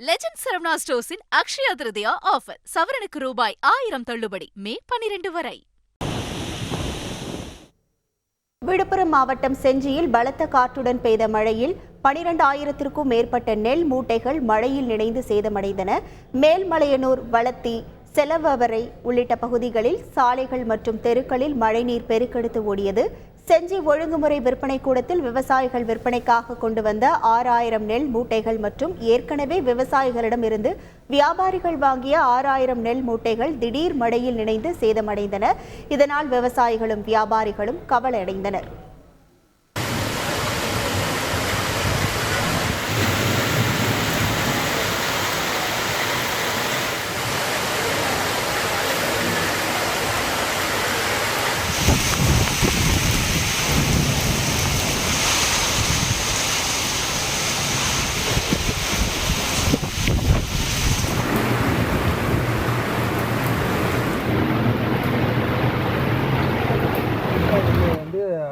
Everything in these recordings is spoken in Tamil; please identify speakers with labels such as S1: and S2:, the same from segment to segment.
S1: லெஜண்ட் சரவணா ஸ்டோர்ஸின் அக்ஷயா திருதியா ஆஃபர். சவரனுக்கு ரூபாய் 1000 தள்ளுபடி மே 12 வரை.
S2: விழுப்புரம் மாவட்டம் செஞ்சியில் பலத்த காற்றுடன் பெய்த மழையில் 12,000க்கும் மேற்பட்ட நெல் மூட்டைகள் மழையில் நினைந்து சேதமடைந்தன. மேல்மலையனூர், வளத்தி, செலவவரை உள்ளிட்ட பகுதிகளில் சாலைகள் மற்றும் தெருக்களில் மழைநீர் பெருக்கெடுத்து ஓடியது. செஞ்சி ஒழுங்குமுறை விற்பனை கூடத்தில் விவசாயிகள் விற்பனைக்காக கொண்டு வந்த 6,000 நெல் மூட்டைகள் மற்றும் ஏற்கனவே விவசாயிகளிடம் இருந்து வியாபாரிகள் வாங்கிய 6,000 நெல் மூட்டைகள் திடீர் மழையில் நினைந்து சேதமடைந்தன. இதனால் விவசாயிகளும் வியாபாரிகளும் கவலையடைந்தனர்.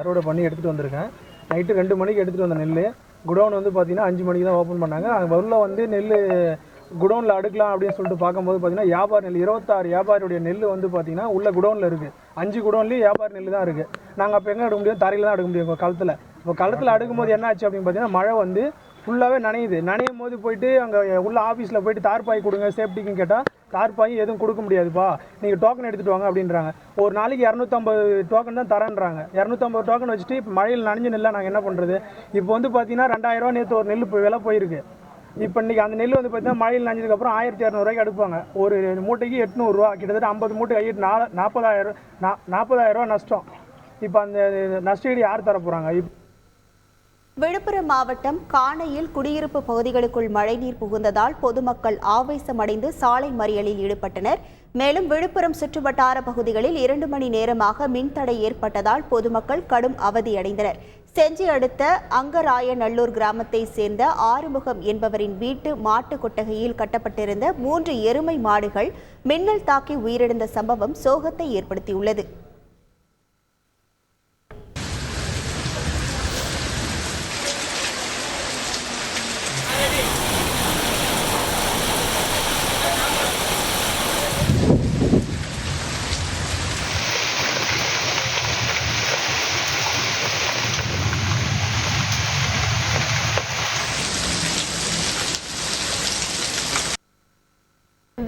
S3: அறுவடை பண்ணி எடுத்துகிட்டு வந்திருக்கேன். நைட்டு 2 மணிக்கு எடுத்துகிட்டு வந்த நெல் குடோன் வந்து பார்த்தீங்கன்னா 5 மணிக்கு தான் ஓப்பன் பண்ணாங்க. அங்கே உள்ள வந்து நெல் குடோனில் அடுக்கலாம் அப்படின்னு சொல்லிட்டு பார்க்கும்போது பார்த்தீங்கன்னா வியாபார நெல் 26 வியாபாரியுடைய நெல் வந்து பார்த்தீங்கன்னா உள்ள குடோனில் இருக்குது. 5 குடோன்லேயும் வியாபார நெல் தான் இருக்குது. நாங்கள் அப்போ எங்கே எடுக்க முடியும்? தரையில் தான் எடுக்க முடியும். இப்போ களத்தில் அடுக்கும்போது என்ன ஆச்சு அப்படின்னு பார்த்தீங்கன்னா மழை வந்து ஃபுல்லாகவே நனையும் போது போயிட்டு அங்கே உள்ள ஆஃபீஸில் போயிட்டு தார்பாய் கொடுங்க சேஃப்டிக்குன்னு கேட்டால் தார்பாய் எதுவும் கொடுக்க முடியாதுப்பா, நீங்கள் டோக்கன் எடுத்துகிட்டு வாங்க அப்படின்றாங்க. ஒரு நாளைக்கு 250 டோக்கன் தான் தரேன்றாங்க. 250 டோக்கன் வச்சுட்டு இப்போ மழையில் நனைஞ்ச நெல்லை நாங்கள் என்ன பண்ணுறது? இப்போ வந்து பார்த்தீங்கன்னா 2,000 நேற்று ஒரு நெல் விலை போயிருக்கு. இப்போ இன்றைக்கி அந்த நெல் வந்து பார்த்தீங்கன்னா மழையில் நனைஞ்சதுக்கப்புறம் 1,200 எடுப்பாங்க. ஒரு மூட்டைக்கு 800 கிட்டத்தட்ட 50 மூட்டை கையிட்டு 40,000 நஷ்டம். இப்போ அந்த நஷ்டஈடு யார் தர போகிறாங்க?
S2: விழுப்புரம் மாவட்டம் காணையில் குடியிருப்பு பகுதிகளுக்குள் மழைநீர் புகுந்ததால் பொதுமக்கள் ஆவேசமடைந்து சாலை மறியலில் ஈடுபட்டனர். மேலும் விழுப்புரம் சுற்றுவட்டார பகுதிகளில் 2 மணி நேரமாக மின்தடை ஏற்பட்டதால் பொதுமக்கள் கடும் அவதியடைந்தனர். செஞ்சி அடுத்த அங்கராயநல்லூர் கிராமத்தை சேர்ந்த ஆறுமுகம் என்பவரின் வீட்டு மாட்டு கொட்டகையில் கட்டப்பட்டிருந்த 3 எருமை மாடுகள் மின்னல் தாக்கி உயிரிழந்த சம்பவம் சோகத்தை ஏற்படுத்தியுள்ளது.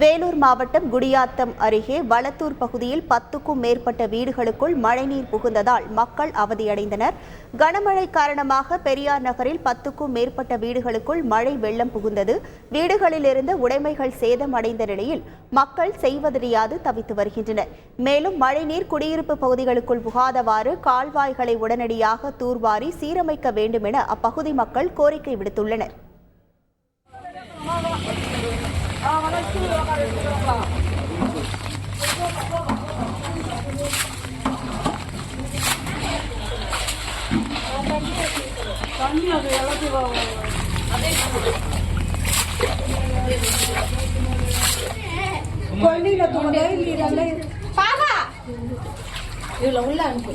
S2: வேலூர் மாவட்டம் குடியாத்தம் அருகே வளத்தூர் பகுதியில் 10க்கும் மேற்பட்ட வீடுகளுக்குள் மழைநீர் புகுந்ததால் மக்கள் அவதியடைந்தனர். கனமழை காரணமாக பெரியார் நகரில் 10க்கும் மேற்பட்ட வீடுகளுக்குள் மழை வெள்ளம் புகுந்தது. வீடுகளில் இருந்த உடைமைகள் சேதமடைந்த நிலையில் மக்கள் செய்வதறியாது தவித்து வருகின்றனர். மேலும் மழைநீர் குடியிருப்பு பகுதிகளுக்குள் புகாதவாறு கால்வாய்களை உடனடியாக தூர்வாரி சீரமைக்க வேண்டும் என அப்பகுதி மக்கள் கோரிக்கை விடுத்துள்ளனர்.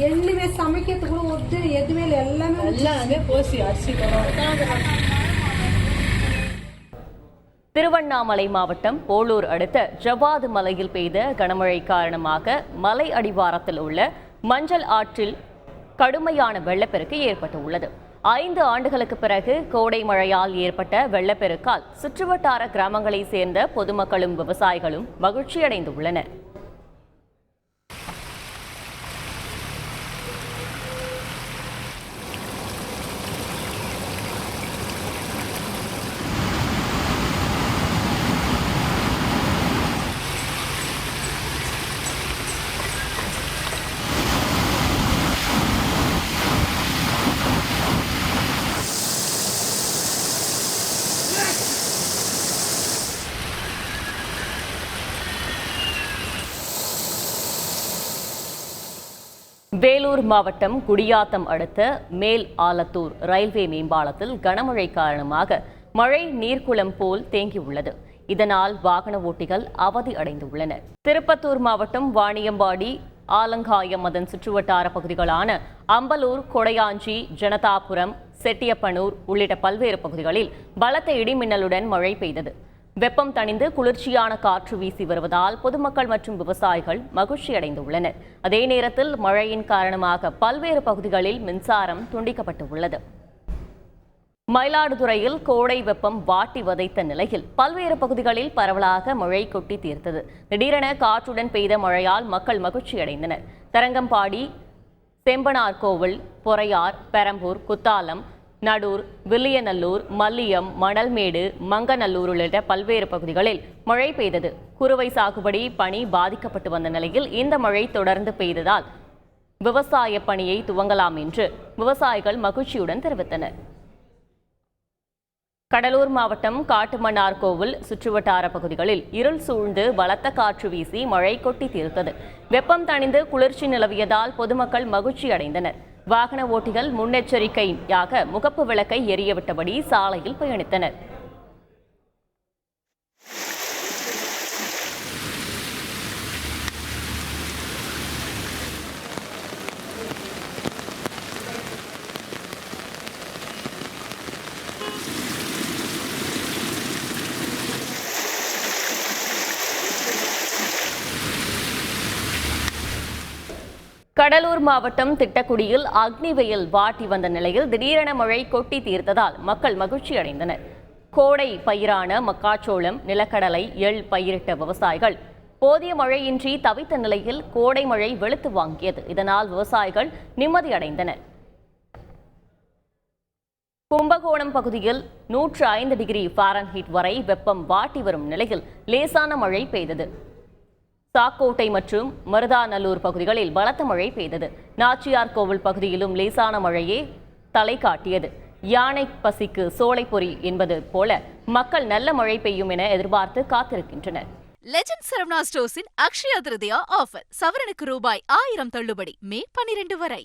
S4: எதுவுமே சமைக்கிறதுக்கு கூட ஒத்து எதுவுமே எல்லாமே போசி அரிசி.
S5: திருவண்ணாமலை மாவட்டம் போலூர் அடுத்த ஜவ்வாது மலையில் பெய்த கனமழை காரணமாக மலை அடிவாரத்தில் உள்ள மஞ்சள் ஆற்றில் கடுமையான வெள்ளப்பெருக்கு ஏற்பட்டுள்ளது. 5 ஆண்டுகளுக்கு பிறகு கோடை மழையால் ஏற்பட்ட வெள்ளப்பெருக்கால் சுற்றுவட்டார கிராமங்களை சேர்ந்த பொதுமக்களும் விவசாயிகளும் மகிழ்ச்சியடைந்துள்ளனர். வேலூர் மாவட்டம் குடியாத்தம் அடுத்த மேல் ஆலத்தூர் ரயில்வே மேம்பாலத்தில் கனமழை காரணமாக மழை நீர்க்குளம் போல் தேங்கியுள்ளது. இதனால் வாகன ஓட்டிகள் அவதி அடைந்துள்ளனர். திருப்பத்தூர் மாவட்டம் வாணியம்பாடி, ஆலங்காயம், அதன் சுற்றுவட்டார பகுதிகளான அம்பலூர், கொடையாஞ்சி, ஜனதாபுரம், செட்டியப்பனூர் உள்ளிட்ட பல்வேறு பகுதிகளில் பலத்த இடிமின்னலுடன் மழை பெய்தது. வெப்பம் தணிந்து குளிர்ச்சியான காற்று வீசி வருவதால் பொதுமக்கள் மற்றும் விவசாயிகள் மகிழ்ச்சி அடைந்துள்ளனர். அதே நேரத்தில் மழையின் காரணமாக பல்வேறு பகுதிகளில் மின்சாரம் துண்டிக்கப்பட்டுள்ளது. மயிலாடுதுறையில் கோடை வெப்பம் வாட்டி வதைத்த நிலையில் பல்வேறு பகுதிகளில் பரவலாக மழை கொட்டி தீர்த்தது. திடீரென காற்றுடன் பெய்த மழையால் மக்கள் மகிழ்ச்சி அடைந்தனர். தரங்கம்பாடி, செம்பனார்கோவில், பொறையார், பெரம்பூர், குத்தாலம், நடூர், வில்லியநல்லூர், மல்லியம், மணல்மேடு, மங்கநல்லூர் உள்ளிட்ட பல்வேறு பகுதிகளில் மழை பெய்தது. குறுவை சாகுபடி பணி பாதிக்கப்பட்டு வந்த நிலையில் இந்த மழை தொடர்ந்து பெய்ததால் விவசாய பணியை துவங்கலாம் என்று விவசாயிகள் மகிழ்ச்சியுடன் தெரிவித்தனர். கடலூர் மாவட்டம் காட்டுமன்னார்கோவில் சுற்றுவட்டார பகுதிகளில் இருள் சூழ்ந்து பலத்த காற்று வீசி மழை கொட்டி தீர்த்தது. வெப்பம் தணிந்து குளிர்ச்சி நிலவியதால் பொதுமக்கள் மகிழ்ச்சி அடைந்தனர். வாகன ஓட்டிகள் முன்னெச்சரிக்கையாக முகப்பு விளக்கை எரியவிட்டபடி சாலையில் பயணித்தனர். கடலூர் மாவட்டம் திட்டக்குடியில் அக்னி வெயில் வாட்டி வந்த நிலையில் திடீரென மழை கொட்டி தீர்த்ததால் மக்கள் மகிழ்ச்சி அடைந்தனர். கோடை பயிரான மக்காச்சோளம், நிலக்கடலை, எள் பயிரிட்ட விவசாயிகள் போதிய மழையின்றி தவித்த நிலையில் கோடை மழை வெளுத்து வாங்கியது. இதனால் விவசாயிகள் நிம்மதியடைந்தனர். கும்பகோணம் பகுதியில் 105 டிகிரி ஃபாரன்ஹீட் வரை வெப்பம் வாட்டி வரும் நிலையில் லேசான மழை பெய்தது. சாக்கோட்டை மற்றும் மருதாநல்லூர் பகுதிகளில் பலத்த மழை பெய்தது. நாச்சியார் கோவில் பகுதியிலும் லேசான மழையே தலை காட்டியது. யானை பசிக்கு சோலைப்பொறி என்பது போல மக்கள் நல்ல மழை பெய்யும் என எதிர்பார்த்து காத்திருக்கின்றனர்.
S1: லெஜண்ட் சரவணா ஸ்டோர்ஸின் அக்ஷயா திருதியா ஆஃபர். சவரனுக்கு ரூபாய் 1000 தள்ளுபடி மே 12 வரை.